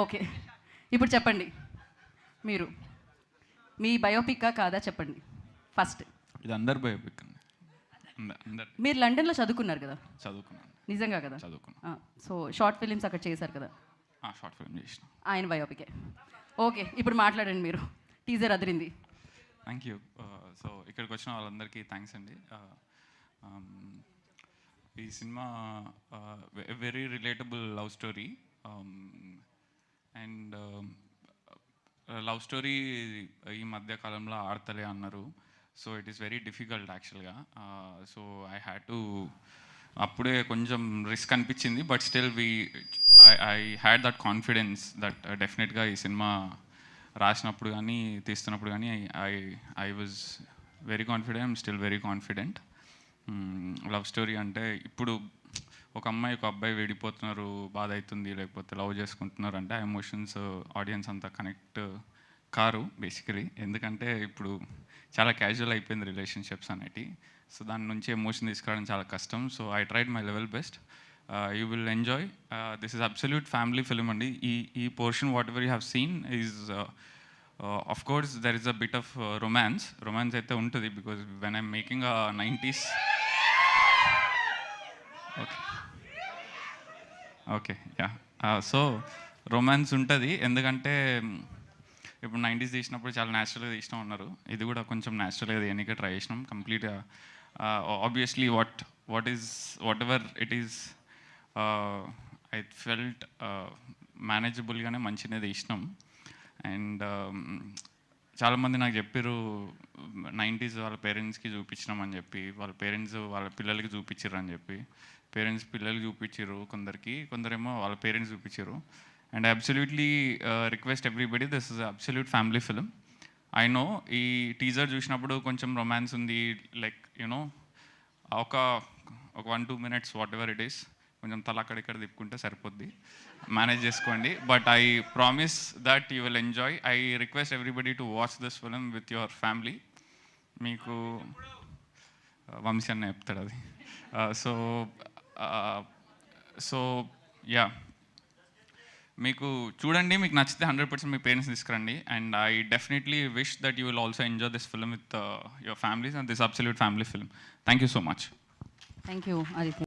Okay, ఇప్పుడు చెప్పండి, మీరు మీ బయోపిక్కా కాదా చెప్పండి ఫస్ట్. ఇది అందరు బయోపిక్ అండి. అందరు. మీరు లండన్లో చదువుకున్నారు కదా? చదువుకున్నాను. నిజంగా కదా? చదువుకున్నాను. సో షార్ట్ ఫిలిమ్స్ అక్కడ చేశారు కదా? షార్ట్ ఫిల్మ్ చేసిన. ఆయన బయోపికే. ఓకే, ఇప్పుడు మాట్లాడండి మీరు. Teaser Adirindi. Thank you. So ఇక్కడికి వచ్చిన వాళ్ళందరికీ థ్యాంక్స్ అండి. ఈ cinema very relatable love story. And love story ఈ మధ్య కాలంలో ఆడతలే అన్నారు. So it is very difficult యాక్చువల్గా. సో ఐ హ్యాడ్ టు, అప్పుడే కొంచెం రిస్క్ అనిపించింది, but still I had that confidence that డెఫినెట్గా ఈ సినిమా రాసినప్పుడు కానీ తీస్తున్నప్పుడు కానీ I was very confident. I'm still very confident. Love story అంటే ఇప్పుడు ఒక అమ్మాయి ఒక అబ్బాయి విడిపోతున్నారు, బాధ అవుతుంది, లేకపోతే లవ్ చేసుకుంటున్నారు అంటే ఆ ఎమోషన్స్ ఆడియన్స్ అంతా కనెక్ట్ కారు బేసికలీ. ఎందుకంటే ఇప్పుడు చాలా క్యాజువల్ అయిపోయింది రిలేషన్షిప్స్ అనేటి. సో దాని నుంచి ఎమోషన్ తీసుకురావడం చాలా కష్టం. So I tried my level best. You will enjoy. This is absolute family film అండి. ఈ portion what ever you have seen is of course there is a bit of romance అయితే ఉంటుంది, because when I'm making 90s. Okay yeah. So romance ఉంటుంది, ఎందుకంటే ఇప్పుడు 90s తీసినప్పుడు చాలా న్యాచురల్గా తీసినాం అన్నారు. ఇది కూడా కొంచెం న్యాచురల్గా తీయడానికి ట్రై చేసినాం కంప్లీట్గా. Obviously whatever it is, I felt మేనేజబుల్గానే మంచిగా తీసినాం. అండ్ చాలామంది నాకు చెప్పారు 90s వాళ్ళ పేరెంట్స్కి చూపించినామని చెప్పి, వాళ్ళ పేరెంట్స్ వాళ్ళ పిల్లలకి చూపించారు అని చెప్పి. పేరెంట్స్ పిల్లలకి చూపించారు కొందరేమో వాళ్ళ పేరెంట్స్ చూపించారు. And absolutely request everybody, this is absolute family film. I know ఈ టీజర్ చూసినప్పుడు కొంచెం రొమాన్స్ ఉంది, లైక్ యూనో ఒక 1-2 minutes what ever it is, కొంచెం తల అక్కడిక్కడ తిప్పుకుంటే సరిపోద్ది, మేనేజ్ చేసుకోండి. But I promise that you will enjoy. I request everybody to watch this film with your family. మీకు వంశీ అన్న చెప్తాడు అది. సో యా, మీకు చూడండి, మీకు నచ్చితే 100% మీ పేరెంట్స్ తీసుకురండి. And I definitely wish that you will also enjoy this film with your families and this absolute family film. Thank you so much. Thank you Aditya.